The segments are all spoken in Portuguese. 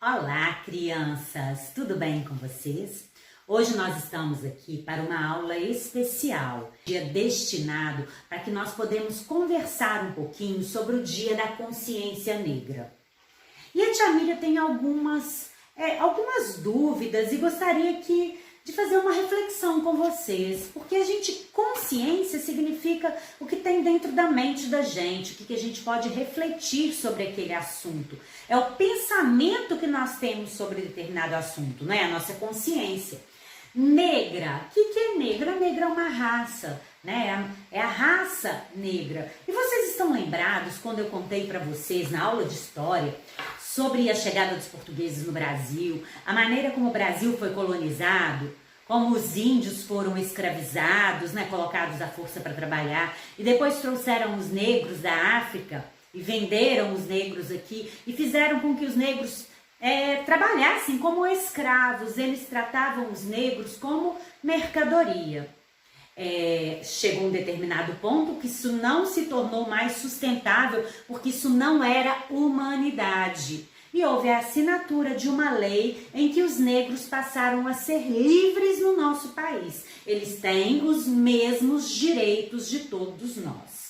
Olá, crianças! Tudo bem com vocês? Hoje nós estamos aqui para uma aula especial, dia destinado para que nós podemos conversar um pouquinho sobre o Dia da Consciência Negra. E a tia Miriam tem algumas dúvidas e gostaria de fazer uma reflexão com vocês, porque consciência significa o que tem dentro da mente da gente, o que a gente pode refletir sobre aquele assunto. É o pensamento que nós temos sobre determinado assunto, não é? A nossa consciência. Negra, o que é negra? Negra é uma raça, né? É a raça negra. E vocês estão lembrados quando eu contei para vocês na aula de história sobre a chegada dos portugueses no Brasil, a maneira como o Brasil foi colonizado, como os índios foram escravizados, né, colocados à força para trabalhar, e depois trouxeram os negros da África e venderam os negros aqui e fizeram com que os negros trabalhassem como escravos. Eles tratavam os negros como mercadoria. Chegou um determinado ponto que isso não se tornou mais sustentável, porque isso não era humanidade. E houve a assinatura de uma lei em que os negros passaram a ser livres no nosso país. Eles têm os mesmos direitos de todos nós.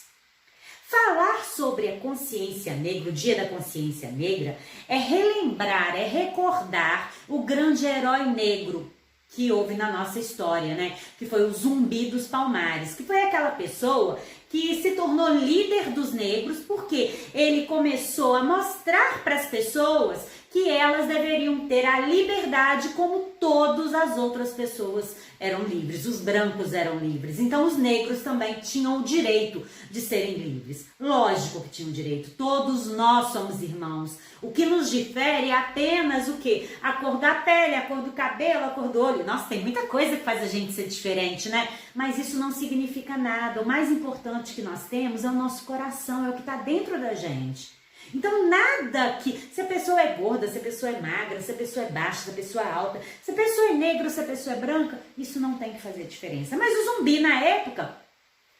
Falar sobre a consciência negra, o Dia da Consciência Negra, é relembrar, é recordar o grande herói negro que houve na nossa história, né? Que foi o Zumbi dos Palmares, que foi aquela pessoa que se tornou líder dos negros porque ele começou a mostrar para as pessoas que elas deveriam ter a liberdade como todas as outras pessoas eram livres, os brancos eram livres. Então os negros também tinham o direito de serem livres. Lógico que tinham direito, todos nós somos irmãos. O que nos difere é apenas o quê? A cor da pele, a cor do cabelo, a cor do olho. Nossa, tem muita coisa que faz a gente ser diferente, né? Mas isso não significa nada. O mais importante que nós temos é o nosso coração, é o que está dentro da gente. Então nada se a pessoa é gorda, se a pessoa é magra, se a pessoa é baixa, se a pessoa é alta, se a pessoa é negra, se a pessoa é branca, isso não tem que fazer diferença. Mas o Zumbi, na época,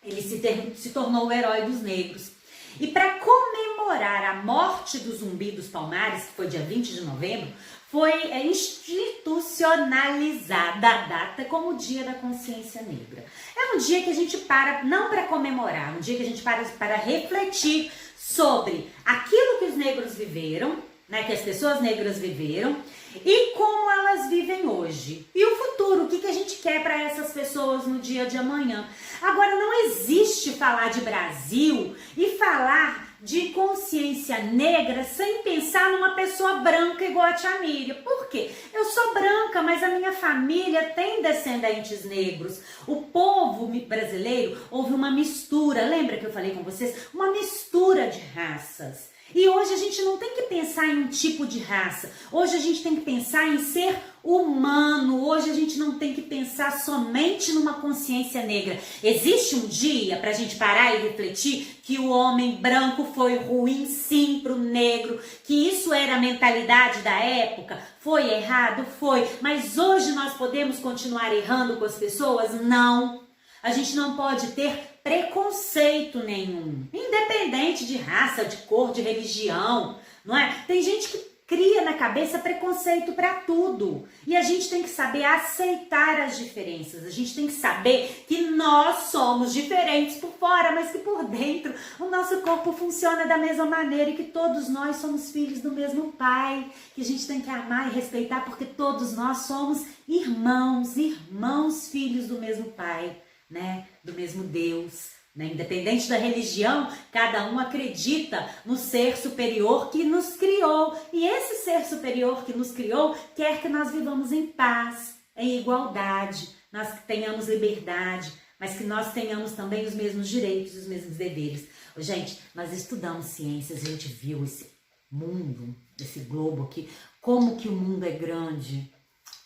ele se tornou o herói dos negros. E para comemorar a morte do Zumbi dos Palmares, que foi dia 20 de novembro, foi institucionalizada a data como o Dia da Consciência Negra. É um dia que a gente para, não para comemorar, um dia que a gente para refletir sobre aquilo que os negros viveram, né, que as pessoas negras viveram, e como elas vivem hoje. E o futuro, o que a gente quer para essas pessoas no dia de amanhã. Agora, não existe falar de Brasil e falar de consciência negra sem pensar numa pessoa branca igual a tia Miriam. Por quê? Eu sou branca, mas a minha família tem descendentes negros. O povo brasileiro houve uma mistura, lembra que eu falei com vocês? Uma mistura de raças. E hoje a gente não tem que pensar em um tipo de raça. Hoje a gente tem que pensar em ser humano. Hoje a gente não tem que pensar somente numa consciência negra. Existe um dia para a gente parar e refletir que o homem branco foi ruim sim para o negro, que isso era a mentalidade da época? Foi errado? Foi. Mas hoje nós podemos continuar errando com as pessoas? Não. A gente não pode ter preconceito nenhum, independente de raça, de cor, de religião, não é? Tem gente que cria na cabeça preconceito para tudo. E a gente tem que saber aceitar as diferenças. A gente tem que saber que nós somos diferentes por fora, mas que por dentro o nosso corpo funciona da mesma maneira e que todos nós somos filhos do mesmo Pai, que a gente tem que amar e respeitar porque todos nós somos irmãos, filhos do mesmo Pai, né? Do mesmo Deus, né? Independente da religião, cada um acredita no ser superior que nos criou. E esse ser superior que nos criou quer que nós vivamos em paz, em igualdade, nós tenhamos liberdade, mas que nós tenhamos também os mesmos direitos, os mesmos deveres. Gente, nós estudamos ciências, a gente viu esse mundo, esse globo aqui, como que o mundo é grande.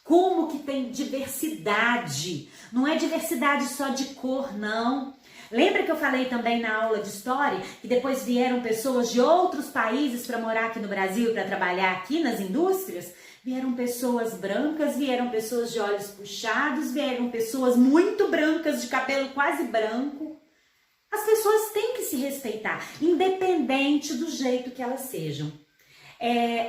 Como que tem diversidade, não é diversidade só de cor, não. Lembra que eu falei também na aula de história que depois vieram pessoas de outros países para morar aqui no Brasil, para trabalhar aqui nas indústrias? Vieram pessoas brancas, vieram pessoas de olhos puxados, vieram pessoas muito brancas, de cabelo quase branco. As pessoas têm que se respeitar, independente do jeito que elas sejam.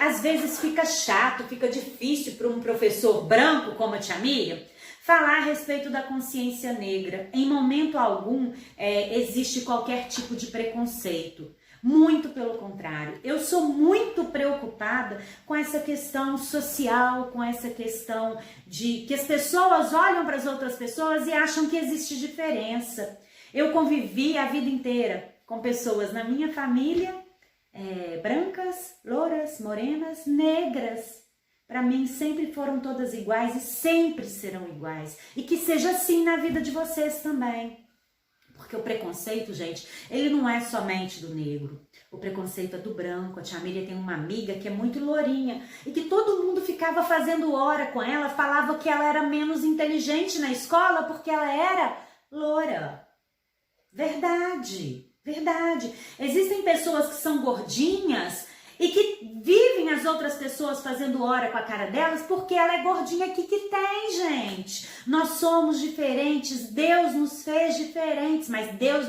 às vezes fica chato, fica difícil para um professor branco como a tia Miriam falar a respeito da consciência negra. Em momento algum existe qualquer tipo de preconceito. Muito pelo contrário, eu sou muito preocupada com essa questão social, com essa questão de que as pessoas olham para as outras pessoas e acham que existe diferença. Eu convivi a vida inteira com pessoas na minha família, brancas, louras, morenas, negras. Para mim sempre foram todas iguais e sempre serão iguais. E que seja assim na vida de vocês também. Porque o preconceito, gente, ele não é somente do negro. O preconceito é do branco. A tia Miriam tem uma amiga que é muito lourinha e que todo mundo ficava fazendo hora com ela, falava que ela era menos inteligente na escola porque ela era loura. Verdade, verdade. Existem pessoas que são gordinhas e que vivem as outras pessoas fazendo hora com a cara delas porque ela é gordinha. Aqui que tem, gente. Nós somos diferentes, Deus nos fez diferentes, mas Deus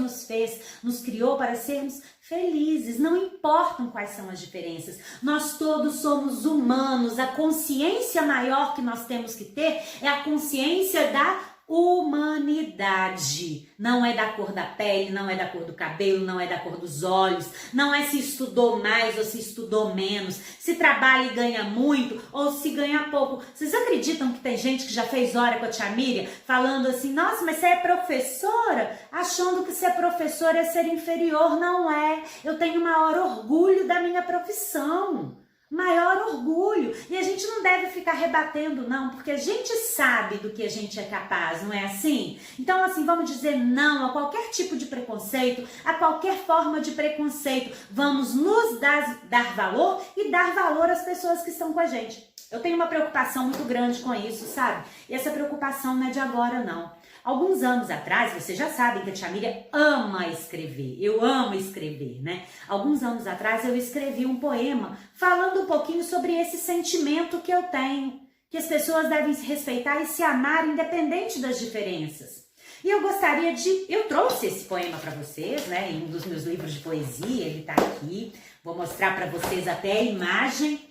nos criou para sermos felizes, não importam quais são as diferenças. Nós todos somos humanos. A consciência maior que nós temos que ter é a consciência da humanidade. Não é da cor da pele, não é da cor do cabelo, não é da cor dos olhos, não é se estudou mais ou se estudou menos, se trabalha e ganha muito ou se ganha pouco. Vocês acreditam que tem gente que já fez hora com a tia Miriam falando assim, nossa, mas você é professora? Achando que ser professora é ser inferior. Não é. Eu tenho o maior orgulho da minha profissão. Maior orgulho. E a gente não deve ficar rebatendo, não, porque a gente sabe do que a gente é capaz, não é assim? Então, assim, vamos dizer não a qualquer tipo de preconceito, a qualquer forma de preconceito. Vamos nos dar valor e dar valor às pessoas que estão com a gente. Eu tenho uma preocupação muito grande com isso, sabe? E essa preocupação não é de agora, não. Alguns anos atrás, vocês já sabem que a tia Miriam ama escrever. Eu amo escrever, né? Alguns anos atrás eu escrevi um poema falando um pouquinho sobre esse sentimento que eu tenho, que as pessoas devem se respeitar e se amar independente das diferenças. E eu gostaria de... Eu trouxe esse poema para vocês, né? Em um dos meus livros de poesia, ele tá aqui. Vou mostrar para vocês até a imagem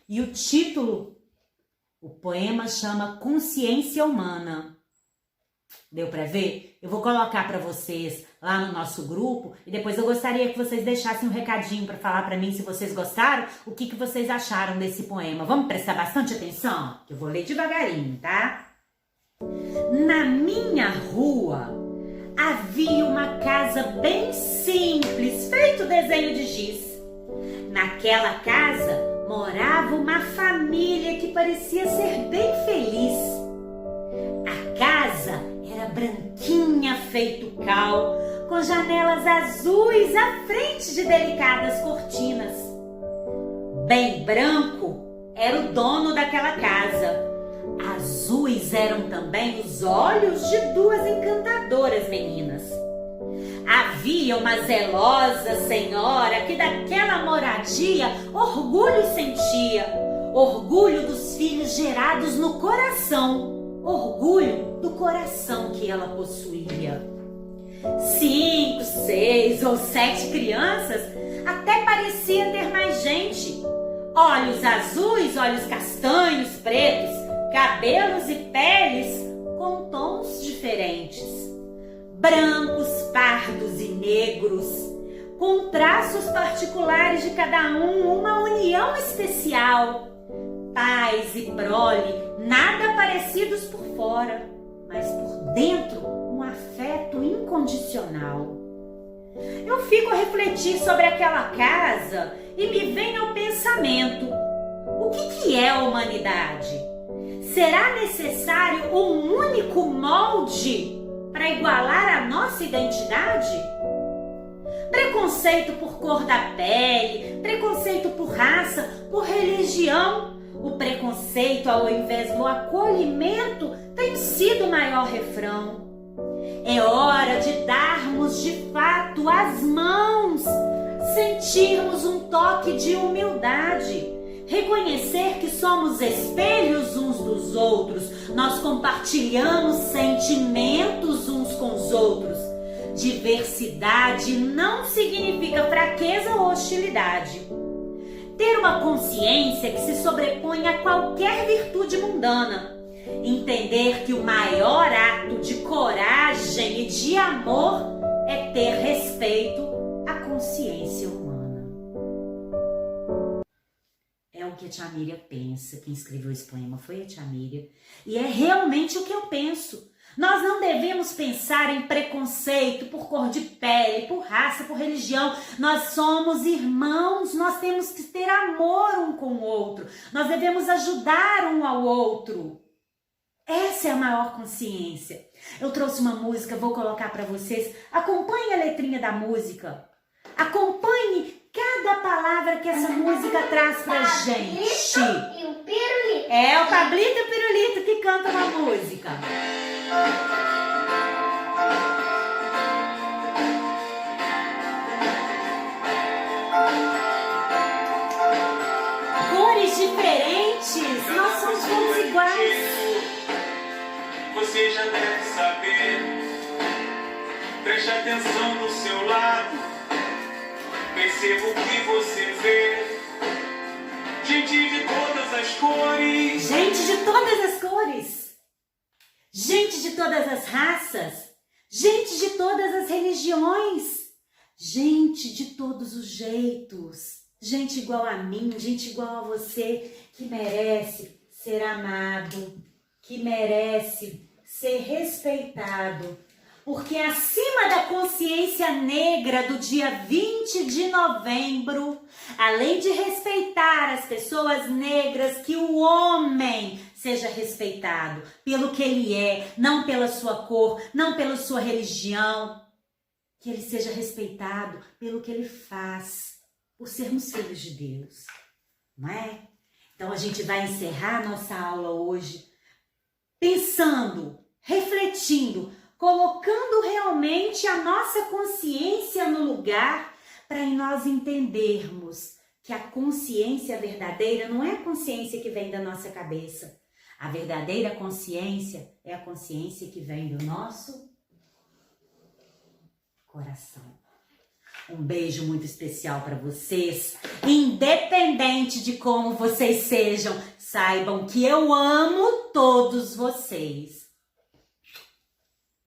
e o título. O poema chama Consciência Humana. Deu para ver? Eu vou colocar para vocês lá no nosso grupo e depois eu gostaria que vocês deixassem um recadinho para falar para mim se vocês gostaram, o que vocês acharam desse poema. Vamos prestar bastante atenção? Que eu vou ler devagarinho, tá? Na minha rua havia uma casa bem simples, feito desenho de giz. Naquela casa morava uma família que parecia ser bem feliz. A casa era branquinha feito cal, com janelas azuis à frente de delicadas cortinas. Bem branco era o dono daquela casa. Azuis eram também os olhos de duas encantadoras meninas. Havia uma zelosa senhora que daquela moradia orgulho sentia, orgulho dos filhos gerados no coração. Orgulho do coração que ela possuía. 5, 6 ou 7 crianças, até parecia ter mais gente. Olhos azuis, olhos castanhos, pretos, cabelos e peles com tons diferentes. Brancos, pardos e negros, com traços particulares de cada um, uma união especial. Pais e prole, nada parecidos por fora, mas por dentro um afeto incondicional. Eu fico a refletir sobre aquela casa e me vem ao pensamento: o que é a humanidade? Será necessário um único molde para igualar a nossa identidade? Preconceito por cor da pele, preconceito por raça, por religião. O preconceito, ao invés do acolhimento, tem sido o maior refrão. É hora de darmos de fato as mãos, sentirmos um toque de humildade, reconhecer que somos espelhos uns dos outros, nós compartilhamos sentimentos uns com os outros. Diversidade não significa fraqueza ou hostilidade. Ter uma consciência que se sobrepõe a qualquer virtude mundana. Entender que o maior ato de coragem e de amor é ter respeito à consciência humana. É o que a tia Miriam pensa. Quem escreveu esse poema foi a tia Miriam. E é realmente o que eu penso. Nós não devemos pensar em preconceito por cor de pele, por raça, por religião. Nós somos irmãos, nós temos que ter amor um com o outro. Nós devemos ajudar um ao outro. Essa é a maior consciência. Eu trouxe uma música, vou colocar para vocês. Acompanhe a letrinha da música. Acompanhe cada palavra que essa música traz pra gente. E o Pirulito. É o Pablito e o Pirulito que cantam a música. Cores diferentes, nós somos todos iguais. Você já deve saber. Preste atenção no seu lado. Perceba o que você vê. Gente de todas as cores. Gente de todas as cores. Gente de todas as raças. Gente de todas as religiões. Gente de todos os jeitos. Gente igual a mim, gente igual a você, que merece ser amado, que merece ser respeitado. Porque acima da consciência negra do dia 20 de novembro, além de respeitar as pessoas negras, que o homem seja respeitado pelo que ele é, não pela sua cor, não pela sua religião. Que ele seja respeitado pelo que ele faz, por sermos filhos de Deus, não é? Então a gente vai encerrar nossa aula hoje pensando, refletindo, colocando realmente a nossa consciência no lugar para nós entendermos que a consciência verdadeira não é a consciência que vem da nossa cabeça. A verdadeira consciência é a consciência que vem do nosso coração. Um beijo muito especial para vocês. Independente de como vocês sejam, saibam que eu amo todos vocês.